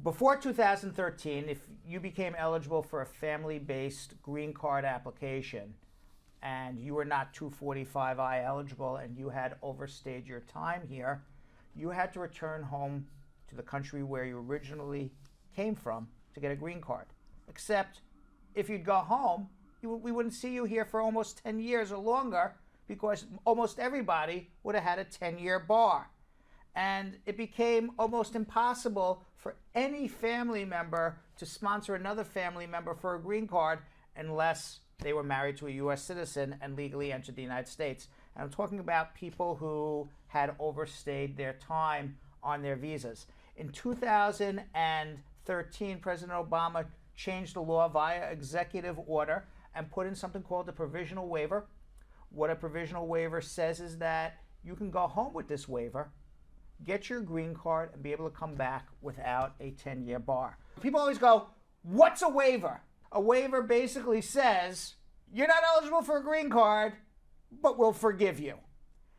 Before 2013, if you became eligible for a family-based green card application and you were not 245I eligible and you had overstayed your time here, you had to return home to the country where you originally came from to get a green card. Except if you'd go home, we wouldn't see you here for almost 10 years or longer, because almost everybody would have had a 10-year bar. And it became almost impossible for any family member to sponsor another family member for a green card unless they were married to a U.S. citizen and legally entered the United States. And I'm talking about people who had overstayed their time on their visas. In 2013, President Obama changed the law via executive order and put in something called a provisional waiver. What a provisional waiver says is that you can go home with this waiver, get your green card, and be able to come back without a 10-year bar. People always go, what's a waiver? A waiver basically says, you're not eligible for a green card, but we'll forgive you.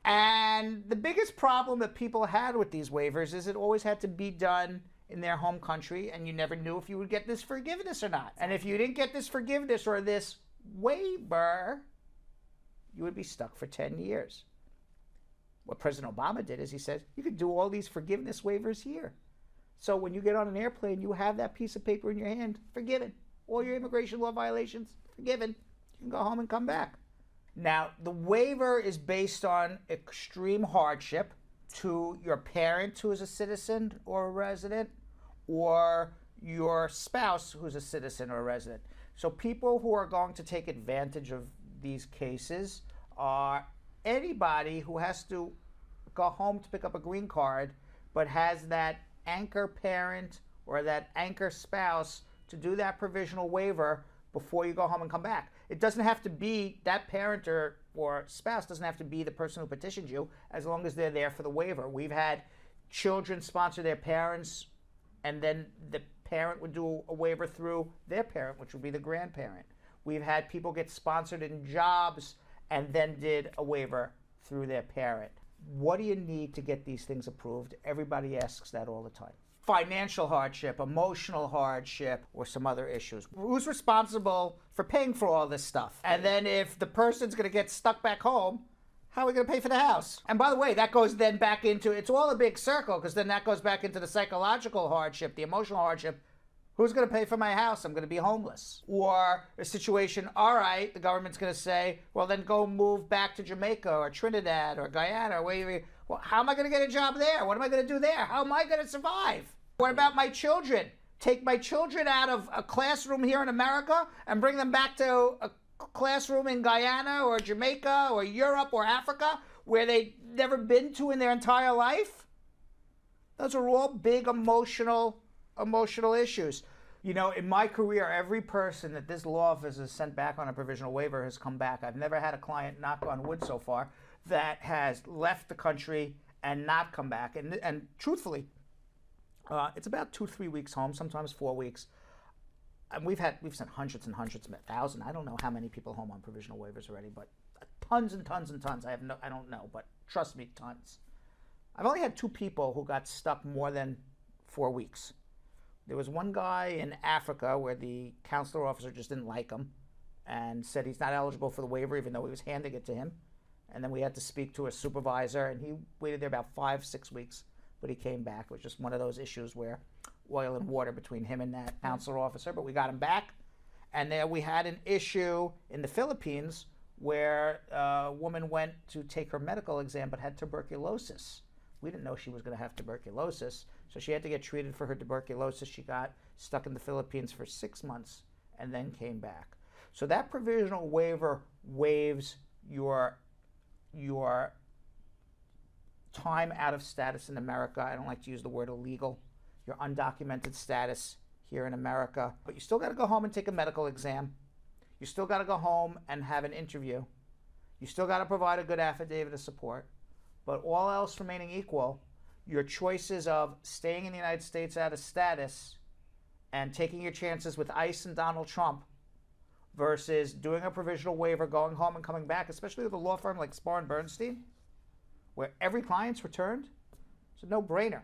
And the biggest problem that people had with these waivers is it always had to be done in their home country, and you never knew if you would get this forgiveness or not. And if you didn't get this forgiveness or this waiver, you would be stuck for 10 years. What President Obama did is he said, you could do all these forgiveness waivers here. So when you get on an airplane, you have that piece of paper in your hand, forgiven. All your immigration law violations, forgiven. You can go home and come back. Now, the waiver is based on extreme hardship to your parent who is a citizen or a resident, or your spouse who's a citizen or a resident. So people who are going to take advantage of these cases are anybody who has to go home to pick up a green card but has that anchor parent or that anchor spouse to do that provisional waiver before you go home and come back. It doesn't have to be that parent or spouse doesn't have to be the person who petitioned you, as long as they're there for the waiver. We've had children sponsor their parents, and then the parent would do a waiver through their parent, which would be the grandparent. We've had people get sponsored in jobs and then did a waiver through their parent. What do you need to get these things approved? Everybody asks that all the time. Financial hardship, emotional hardship, or some other issues. Who's responsible for paying for all this stuff? And then if the person's going to get stuck back home, how are we going to pay for the house? And by the way, that goes then back into, it's all a big circle, because then that goes back into the psychological hardship, the emotional hardship. Who's going to pay for my house? I'm going to be homeless. Or a situation, all right, the government's going to say, well, then go move back to Jamaica or Trinidad or Guyana. Well, how am I going to get a job there? What am I going to do there? How am I going to survive? What about my children? Take my children out of a classroom here in America and bring them back to a classroom in Guyana or Jamaica or Europe or Africa where they've never been to in their entire life? Those are all big emotional issues. You know, in my career, every person that this law office has sent back on a provisional waiver has come back. I've never had a client, knock on wood so far, that has left the country and not come back. And truthfully, it's about 2-3 weeks home, sometimes 4 weeks. And we've sent hundreds and hundreds, 1,000. I don't know how many people home on provisional waivers already, but tons and tons and tons. I don't know, but trust me, tons. I've only had 2 people who got stuck more than 4 weeks. There was one guy in Africa where the consular officer just didn't like him and said he's not eligible for the waiver even though he was handing it to him. And then we had to speak to a supervisor, and he waited there about 5-6 weeks, but he came back. It was just one of those issues where oil and water between him and that consular officer, but we got him back. And there we had an issue in the Philippines where a woman went to take her medical exam but had tuberculosis. We didn't know she was going to have tuberculosis, so she had to get treated for her tuberculosis. She got stuck in the Philippines for 6 months and then came back. So that provisional waiver waives your time out of status in America. I don't like to use the word illegal. Your undocumented status here in America. But you still got to go home and take a medical exam. You still got to go home and have an interview. You still got to provide a good affidavit of support. But all else remaining equal, your choices of staying in the United States out of status and taking your chances with ICE and Donald Trump versus doing a provisional waiver, going home and coming back, especially with a law firm like Spar Bernstein, where every client's returned, it's a no-brainer.